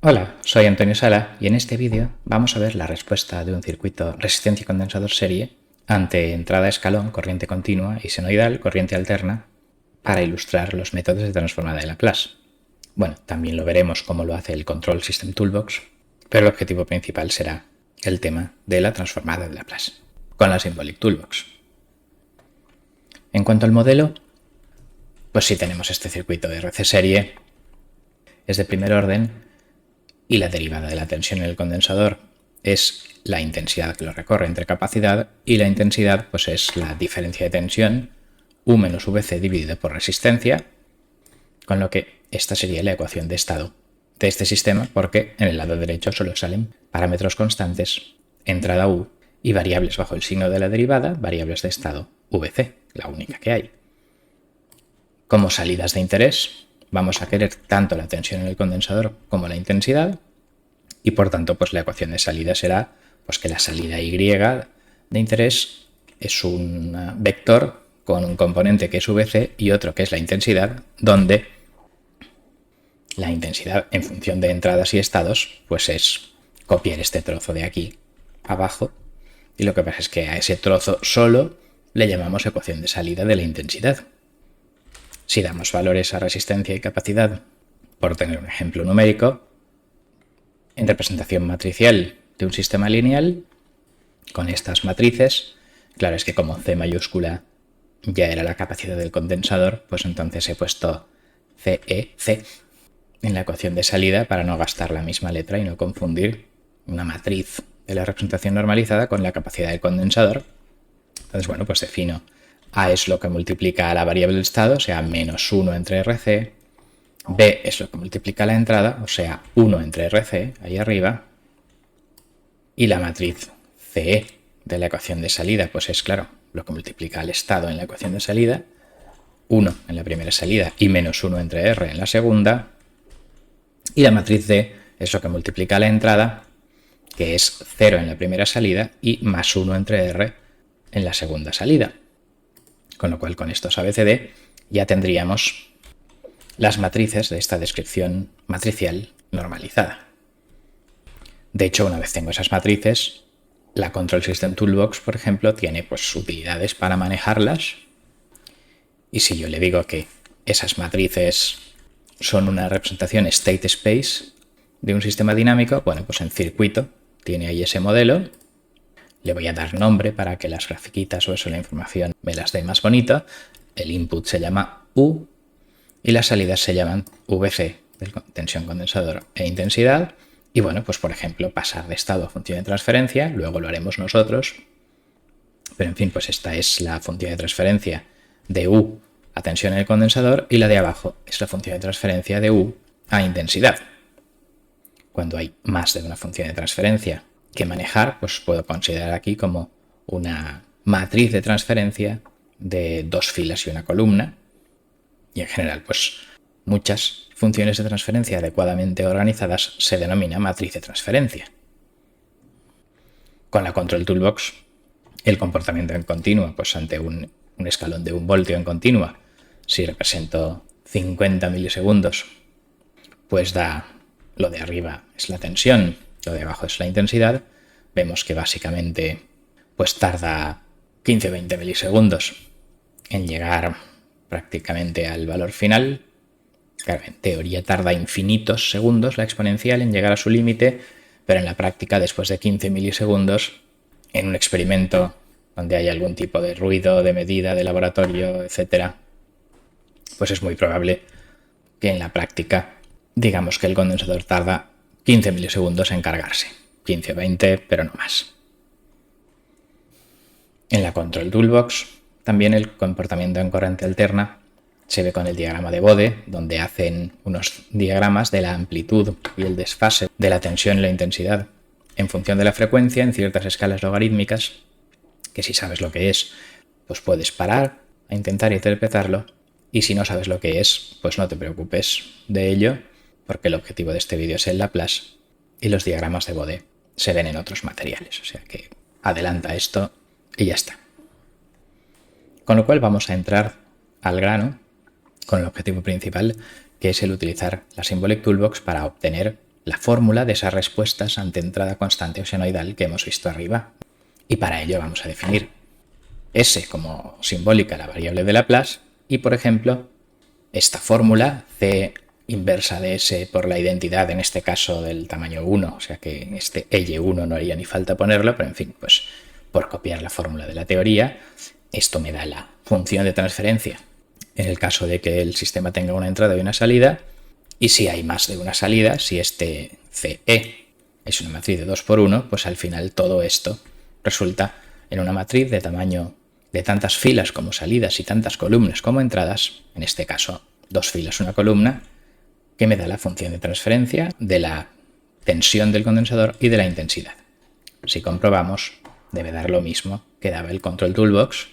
Hola, soy Antonio Sala y en este vídeo vamos a ver la respuesta de un circuito resistencia y condensador serie ante entrada escalón, corriente continua y senoidal, corriente alterna, para ilustrar los métodos de transformada de Laplace. Bueno, también lo veremos cómo lo hace el Control System Toolbox, pero el objetivo principal será el tema de la transformada de Laplace, con la Symbolic Toolbox. En cuanto al modelo, pues sí tenemos este circuito de RC serie, es de primer orden, y la derivada de la tensión en el condensador es la intensidad que lo recorre entre capacidad, y la intensidad pues es la diferencia de tensión U menos VC dividido por resistencia, con lo que esta sería la ecuación de estado de este sistema, porque en el lado derecho solo salen parámetros constantes, entrada U, y variables bajo el signo de la derivada, variables de estado VC, la única que hay. Como salidas de interés, vamos a querer tanto la tensión en el condensador como la intensidad, y por tanto pues la ecuación de salida será pues que la salida Y de interés es un vector con un componente que es VC y otro que es la intensidad, donde la intensidad en función de entradas y estados pues es copiar este trozo de aquí abajo, y lo que pasa es que a ese trozo solo le llamamos ecuación de salida de la intensidad. Si damos valores a resistencia y capacidad, por tener un ejemplo numérico, en representación matricial de un sistema lineal, con estas matrices, claro, es que como C mayúscula ya era la capacidad del condensador, pues entonces he puesto CEC en la ecuación de salida para no gastar la misma letra y no confundir una matriz de la representación normalizada con la capacidad del condensador. Entonces, bueno, pues defino A es lo que multiplica a la variable del estado, o sea, menos 1 entre RC. B es lo que multiplica la entrada, o sea, 1 entre RC, ahí arriba. Y la matriz CE de la ecuación de salida, pues es, claro, lo que multiplica al estado en la ecuación de salida, 1 en la primera salida y menos 1 entre R en la segunda. Y la matriz D es lo que multiplica la entrada, que es 0 en la primera salida y más 1 entre R en la segunda salida. Con lo cual, con estos ABCD ya tendríamos las matrices de esta descripción matricial normalizada. De hecho, una vez tengo esas matrices, la Control System Toolbox, por ejemplo, tiene pues utilidades para manejarlas. Y si yo le digo que esas matrices son una representación state space de un sistema dinámico, bueno, pues en circuito tiene ahí ese modelo. Le voy a dar nombre para que las grafiquitas o eso, la información, me las dé más bonita. El input se llama U y las salidas se llaman VC, tensión condensador e intensidad. Y bueno, pues por ejemplo, pasar de estado a función de transferencia, luego lo haremos nosotros. Pero en fin, pues esta es la función de transferencia de U a tensión en el condensador, y la de abajo es la función de transferencia de U a intensidad. Cuando hay más de una función de transferencia que manejar, pues puedo considerar aquí como una matriz de transferencia de dos filas y una columna. Y en general, pues muchas funciones de transferencia adecuadamente organizadas se denomina matriz de transferencia. Con la Control Toolbox, el comportamiento en continua, pues ante un escalón de 1 voltio en continua, si represento 50 milisegundos, pues da lo de arriba es la tensión, lo de abajo es la intensidad. Vemos que básicamente pues tarda 15-20 milisegundos en llegar prácticamente al valor final. Claro, en teoría tarda infinitos segundos la exponencial en llegar a su límite, pero en la práctica, después de 15 milisegundos, en un experimento donde hay algún tipo de ruido, de medida, de laboratorio, etc., pues es muy probable que en la práctica, digamos que el condensador tarda 15 milisegundos en cargarse. 15 o 20, pero no más. En la Control Toolbox, también el comportamiento en corriente alterna se ve con el diagrama de Bode, donde hacen unos diagramas de la amplitud y el desfase de la tensión y la intensidad en función de la frecuencia en ciertas escalas logarítmicas, que si sabes lo que es, pues puedes parar a intentar interpretarlo, y si no sabes lo que es, pues no te preocupes de ello, porque el objetivo de este vídeo es el Laplace y los diagramas de Bode se ven en otros materiales, o sea que adelanta esto y ya está. Con lo cual vamos a entrar al grano con el objetivo principal, que es el utilizar la Symbolic Toolbox para obtener la fórmula de esas respuestas ante entrada constante o senoidal que hemos visto arriba. Y para ello vamos a definir S como simbólica la variable de Laplace y, por ejemplo, esta fórmula C inversa de S por la identidad, en este caso del tamaño 1, o sea que en este L1 no haría ni falta ponerlo, pero en fin, pues por copiar la fórmula de la teoría, esto me da la función de transferencia en el caso de que el sistema tenga una entrada y una salida, y si hay más de una salida, si este CE es una matriz de 2 por 1, pues al final todo esto resulta en una matriz de tamaño de tantas filas como salidas y tantas columnas como entradas, en este caso 2 filas, una columna, que me da la función de transferencia de la tensión del condensador y de la intensidad. Si comprobamos, debe dar lo mismo que daba el Control Toolbox.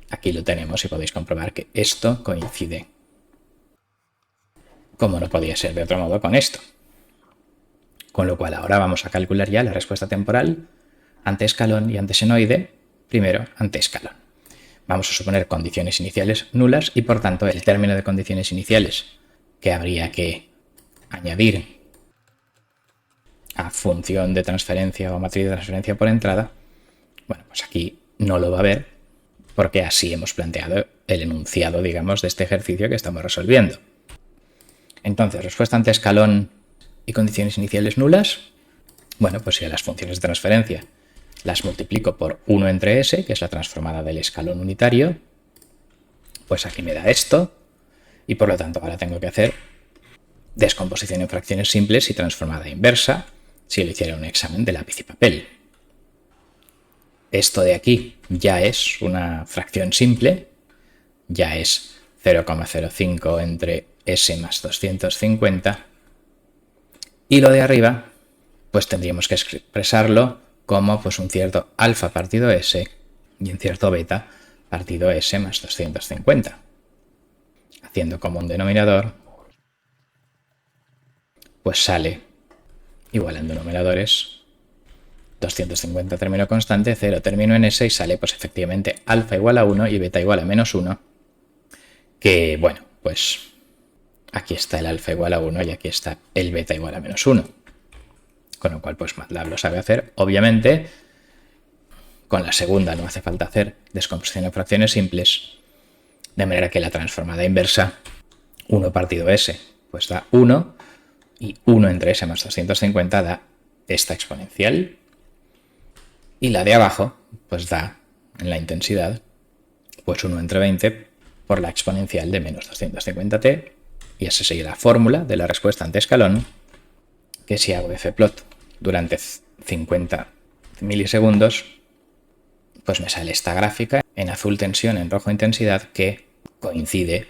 Aquí lo tenemos y podéis comprobar que esto coincide, como no podía ser de otro modo, con esto. Con lo cual ahora vamos a calcular ya la respuesta temporal ante escalón y ante senoide, primero ante escalón. Vamos a suponer condiciones iniciales nulas y por tanto el término de condiciones iniciales que habría que añadir a función de transferencia o matriz de transferencia por entrada, bueno, pues aquí no lo va a ver porque así hemos planteado el enunciado, digamos, de este ejercicio que estamos resolviendo. Entonces, respuesta ante escalón y condiciones iniciales nulas, bueno, pues si a las funciones de transferencia las multiplico por 1 entre S, que es la transformada del escalón unitario, pues aquí me da esto, y por lo tanto ahora tengo que hacer descomposición en fracciones simples y transformada inversa, si lo hiciera un examen de lápiz y papel. Esto de aquí ya es una fracción simple, ya es 0,05 entre S más 250, y lo de arriba, pues tendríamos que expresarlo como pues un cierto alfa partido S y un cierto beta partido S más 250. Haciendo como un denominador, pues sale igual en denominadores 250 término constante, 0 término en S y sale pues efectivamente alfa igual a 1 y beta igual a menos 1, que bueno, pues aquí está el alfa igual a 1 y aquí está el beta igual a menos 1. Con lo cual, pues MATLAB lo sabe hacer. Obviamente, con la segunda no hace falta hacer descomposición en fracciones simples, de manera que la transformada inversa 1 partido S, pues da 1, y 1 entre S más 250 da esta exponencial, y la de abajo, pues da en la intensidad, pues 1 entre 20 por la exponencial de menos 250t, y esa sería la fórmula de la respuesta ante escalón, que si hago fplot durante 50 milisegundos, pues me sale esta gráfica, en azul tensión, en rojo intensidad, que coincide,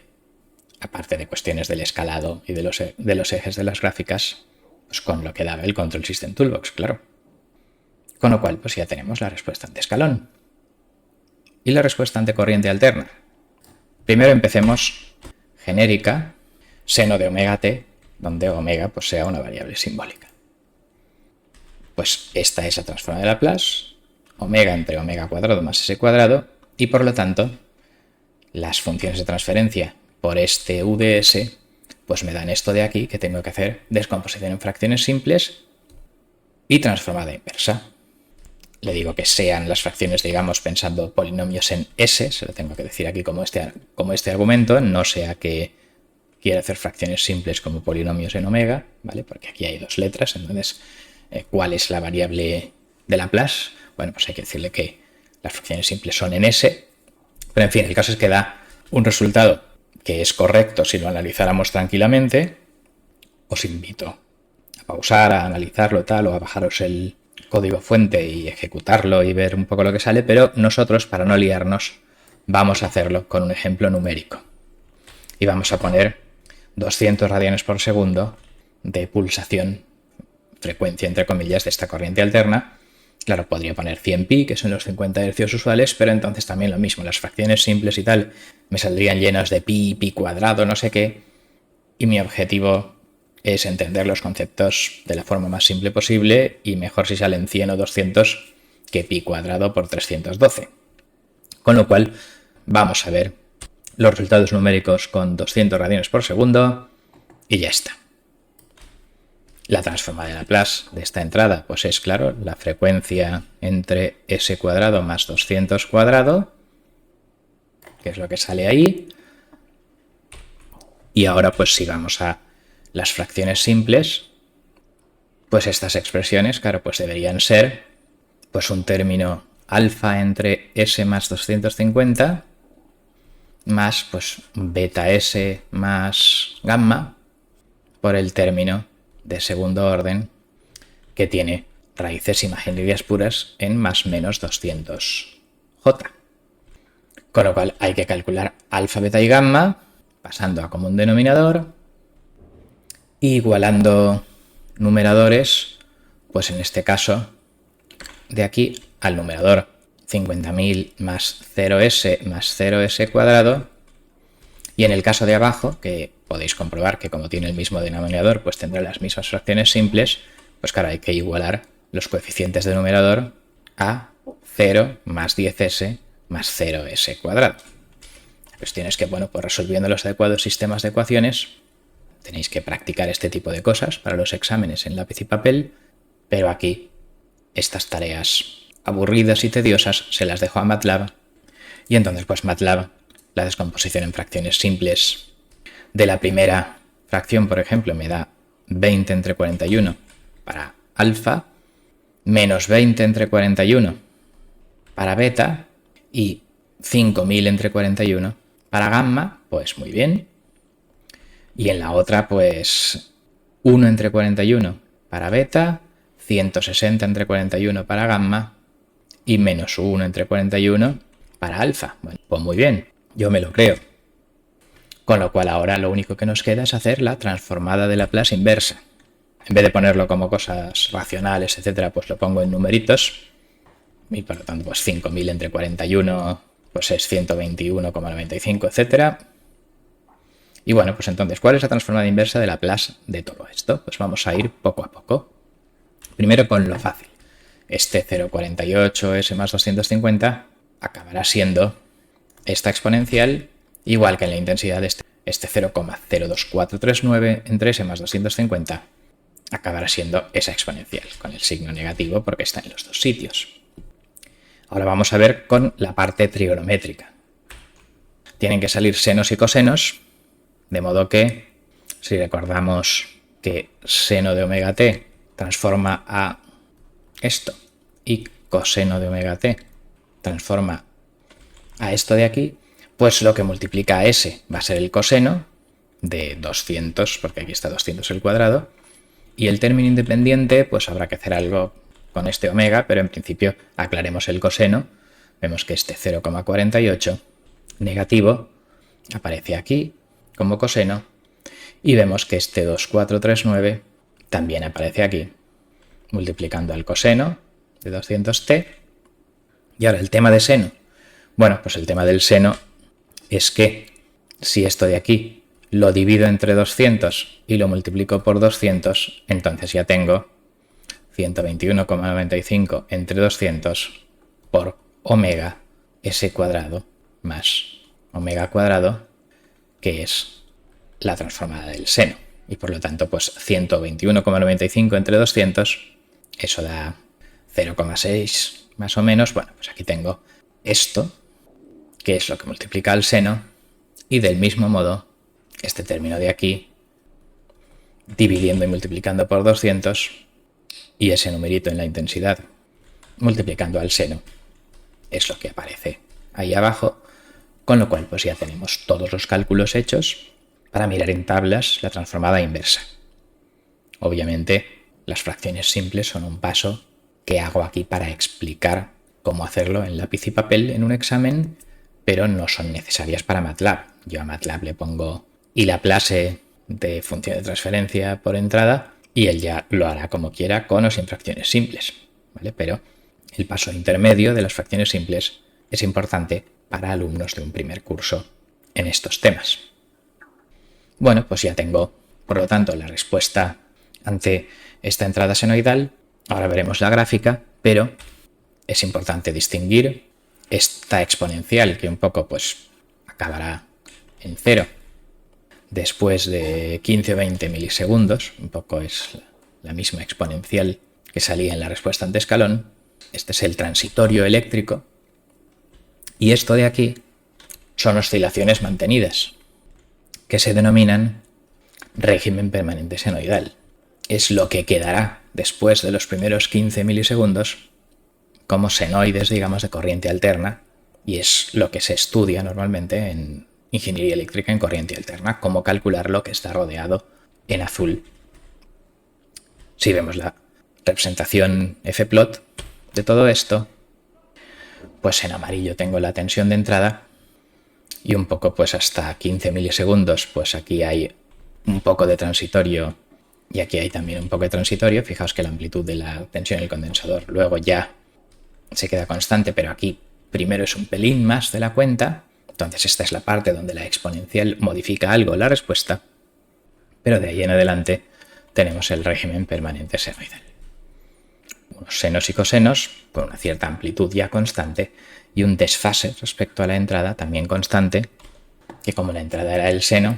aparte de cuestiones del escalado y de los ejes de las gráficas, pues con lo que daba el Control System Toolbox, claro. Con lo cual, pues ya tenemos la respuesta ante escalón. Y la respuesta ante corriente alterna. Primero empecemos genérica, seno de omega t, donde omega pues sea una variable simbólica. Pues esta es la transformada de Laplace, omega entre omega cuadrado más s cuadrado, y por lo tanto las funciones de transferencia por este UDS pues me dan esto de aquí, que tengo que hacer descomposición en fracciones simples y transformada inversa. Le digo que sean las fracciones, digamos, pensando polinomios en S, se lo tengo que decir aquí como este argumento, no sea que quiera hacer fracciones simples como polinomios en omega, ¿vale? Porque aquí hay dos letras, entonces, ¿cuál es la variable de Laplace? Bueno, pues hay que decirle que las fracciones simples son en S, pero en fin, el caso es que da un resultado que es correcto si lo analizáramos tranquilamente. Os invito a pausar, a analizarlo tal, o a bajaros el código fuente y ejecutarlo y ver un poco lo que sale, pero nosotros, para no liarnos, vamos a hacerlo con un ejemplo numérico. Y vamos a poner 200 radianes por segundo de pulsación, frecuencia entre comillas, de esta corriente alterna. Claro, podría poner 100 pi, que son los 50 hercios usuales, pero entonces también lo mismo, las fracciones simples y tal me saldrían llenas de pi, pi cuadrado, no sé qué, y mi objetivo es entender los conceptos de la forma más simple posible, y mejor si salen 100 o 200 que pi cuadrado por 312. Con lo cual, vamos a ver los resultados numéricos con 200 radianes por segundo y ya está. La transformada de Laplace de esta entrada pues es, claro, la frecuencia entre s cuadrado más 200 cuadrado, que es lo que sale ahí. Y ahora pues si vamos a las fracciones simples, pues estas expresiones, claro, pues deberían ser pues un término alfa entre s más 250 más pues beta s más gamma por el término de segundo orden que tiene raíces imaginarias puras en más menos 200j. Con lo cual hay que calcular alfa, beta y gamma pasando a común denominador, igualando numeradores, pues en este caso de aquí al numerador 50.000 más 0s más 0s cuadrado, y en el caso de abajo, que podéis comprobar que como tiene el mismo denominador, pues tendrá las mismas fracciones simples, pues claro, hay que igualar los coeficientes del numerador a 0 más 10s más 0s cuadrado. La cuestión es que, bueno, pues resolviendo los adecuados sistemas de ecuaciones, tenéis que practicar este tipo de cosas para los exámenes en lápiz y papel, pero aquí estas tareas aburridas y tediosas se las dejo a MATLAB, y entonces pues MATLAB, la descomposición en fracciones simples de la primera fracción, por ejemplo, me da 20 entre 41 para alfa, menos 20 entre 41 para beta y 5000 entre 41 para gamma, pues muy bien. Y en la otra, pues 1 entre 41 para beta, 160 entre 41 para gamma y menos 1 entre 41 para alfa. Bueno, pues muy bien, yo me lo creo. Con lo cual ahora lo único que nos queda es hacer la transformada de Laplace inversa. En vez de ponerlo como cosas racionales, etcétera, pues lo pongo en numeritos. Y por lo tanto, pues 5000 entre 41 pues es 121,95, etcétera. Y bueno, pues entonces, ¿cuál es la transformada inversa de Laplace de todo esto? Pues vamos a ir poco a poco. Primero con lo fácil. Este 0,48 s más 250 acabará siendo esta exponencial, igual que en la intensidad de este 0,02439 entre s más 250 acabará siendo esa exponencial, con el signo negativo porque está en los dos sitios. Ahora vamos a ver con la parte trigonométrica. Tienen que salir senos y cosenos, de modo que, si recordamos que seno de omega t transforma a esto y coseno de omega t transforma a esto de aquí, pues lo que multiplica a s va a ser el coseno de 200, porque aquí está 200 el cuadrado, y el término independiente, pues habrá que hacer algo con este omega, pero en principio aclaremos el coseno. Vemos que este 0,48 negativo aparece aquí como coseno, y vemos que este 2439 también aparece aquí, multiplicando al coseno de 200t. Y ahora el tema de seno. Bueno, pues el tema del seno es que si esto de aquí lo divido entre 200 y lo multiplico por 200, entonces ya tengo 121,95 entre 200 por omega s cuadrado más omega cuadrado, que es la transformada del seno. Y por lo tanto, pues 121,95 entre 200, eso da 0,6 más o menos. Bueno, pues aquí tengo esto, que es lo que multiplica al seno, y del mismo modo, este término de aquí, dividiendo y multiplicando por 200, y ese numerito en la intensidad, multiplicando al seno, es lo que aparece ahí abajo, con lo cual pues ya tenemos todos los cálculos hechos para mirar en tablas la transformada inversa. Obviamente, las fracciones simples son un paso que hago aquí para explicar cómo hacerlo en lápiz y papel en un examen, pero no son necesarias para MATLAB. Yo a MATLAB le pongo y Laplace de función de transferencia por entrada y él ya lo hará como quiera con o sin fracciones simples, ¿vale? Pero el paso intermedio de las fracciones simples es importante para alumnos de un primer curso en estos temas. Bueno, pues ya tengo, por lo tanto, la respuesta ante esta entrada senoidal. Ahora veremos la gráfica, pero es importante distinguir esta exponencial que un poco pues acabará en 0 después de 15 o 20 milisegundos, un poco es la misma exponencial que salía en la respuesta ante escalón. Este es el transitorio eléctrico. Y esto de aquí son oscilaciones mantenidas, que se denominan régimen permanente senoidal. Es lo que quedará después de los primeros 15 milisegundos como senoides, digamos, de corriente alterna, y es lo que se estudia normalmente en ingeniería eléctrica en corriente alterna, cómo calcular lo que está rodeado en azul. Si vemos la representación F-plot de todo esto, pues en amarillo tengo la tensión de entrada y un poco pues hasta 15 milisegundos, pues aquí hay un poco de transitorio y aquí hay también un poco de transitorio. Fijaos que la amplitud de la tensión en el condensador luego ya se queda constante, pero aquí primero es un pelín más de la cuenta. Entonces esta es la parte donde la exponencial modifica algo la respuesta, pero de ahí en adelante tenemos el régimen permanente senoidal. Unos senos y cosenos con una cierta amplitud ya constante y un desfase respecto a la entrada también constante, que como la entrada era el seno,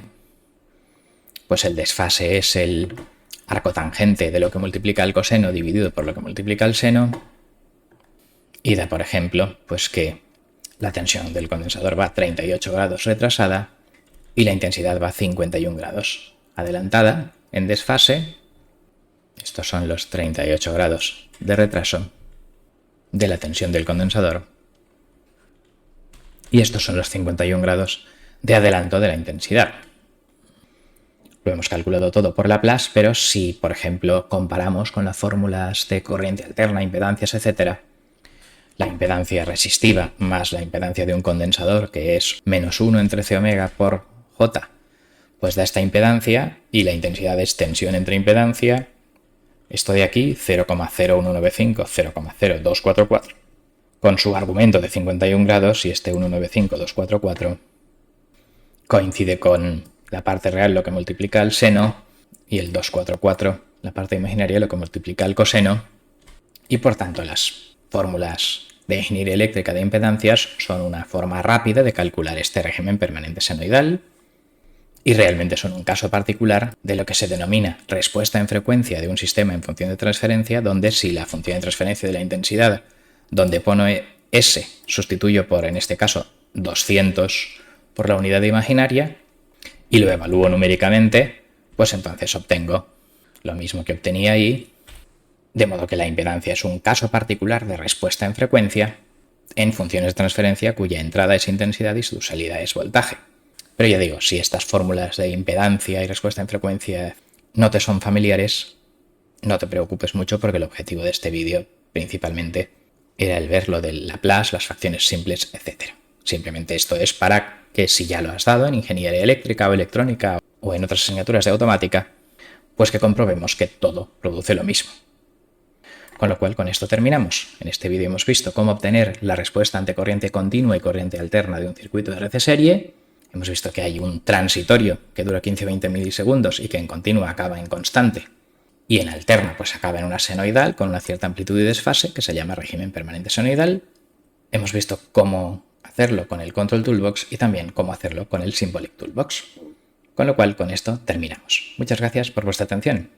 pues el desfase es el arco tangente de lo que multiplica el coseno dividido por lo que multiplica el seno, y da, por ejemplo, pues que la tensión del condensador va a 38 grados retrasada y la intensidad va a 51 grados adelantada en desfase. Estos son los 38 grados de retraso de la tensión del condensador. Y estos son los 51 grados de adelanto de la intensidad. Lo hemos calculado todo por Laplace, pero si, por ejemplo, comparamos con las fórmulas de corriente alterna, impedancias, etc., la impedancia resistiva más la impedancia de un condensador, que es -1 entre c omega por J, pues da esta impedancia, y la intensidad es tensión entre impedancia, esto de aquí, 0,0195, 0,0244, con su argumento de 51 grados, y este 195,244 coincide con la parte real, lo que multiplica el seno, y el 244, la parte imaginaria, lo que multiplica el coseno, y por tanto las fórmulas de ingeniería eléctrica de impedancias son una forma rápida de calcular este régimen permanente senoidal, y realmente son un caso particular de lo que se denomina respuesta en frecuencia de un sistema en función de transferencia, donde si la función de transferencia de la intensidad, donde pone S, sustituyo por, en este caso, 200 por la unidad imaginaria, y lo evalúo numéricamente, pues entonces obtengo lo mismo que obtenía ahí, de modo que la impedancia es un caso particular de respuesta en frecuencia en funciones de transferencia cuya entrada es intensidad y su salida es voltaje. Pero ya digo, si estas fórmulas de impedancia y respuesta en frecuencia no te son familiares, no te preocupes mucho, porque el objetivo de este vídeo principalmente era el ver lo del Laplace, las fracciones simples, etc. Simplemente esto es para que, si ya lo has dado en ingeniería eléctrica o electrónica o en otras asignaturas de automática, pues que comprobemos que todo produce lo mismo. Con lo cual, con esto terminamos. En este vídeo hemos visto cómo obtener la respuesta ante corriente continua y corriente alterna de un circuito de RC serie. Hemos visto que hay un transitorio que dura 15-20 milisegundos y que en continua acaba en constante. Y en alterna pues acaba en una senoidal con una cierta amplitud y desfase que se llama régimen permanente senoidal. Hemos visto cómo hacerlo con el Control Toolbox y también cómo hacerlo con el Symbolic Toolbox. Con lo cual, con esto terminamos. Muchas gracias por vuestra atención.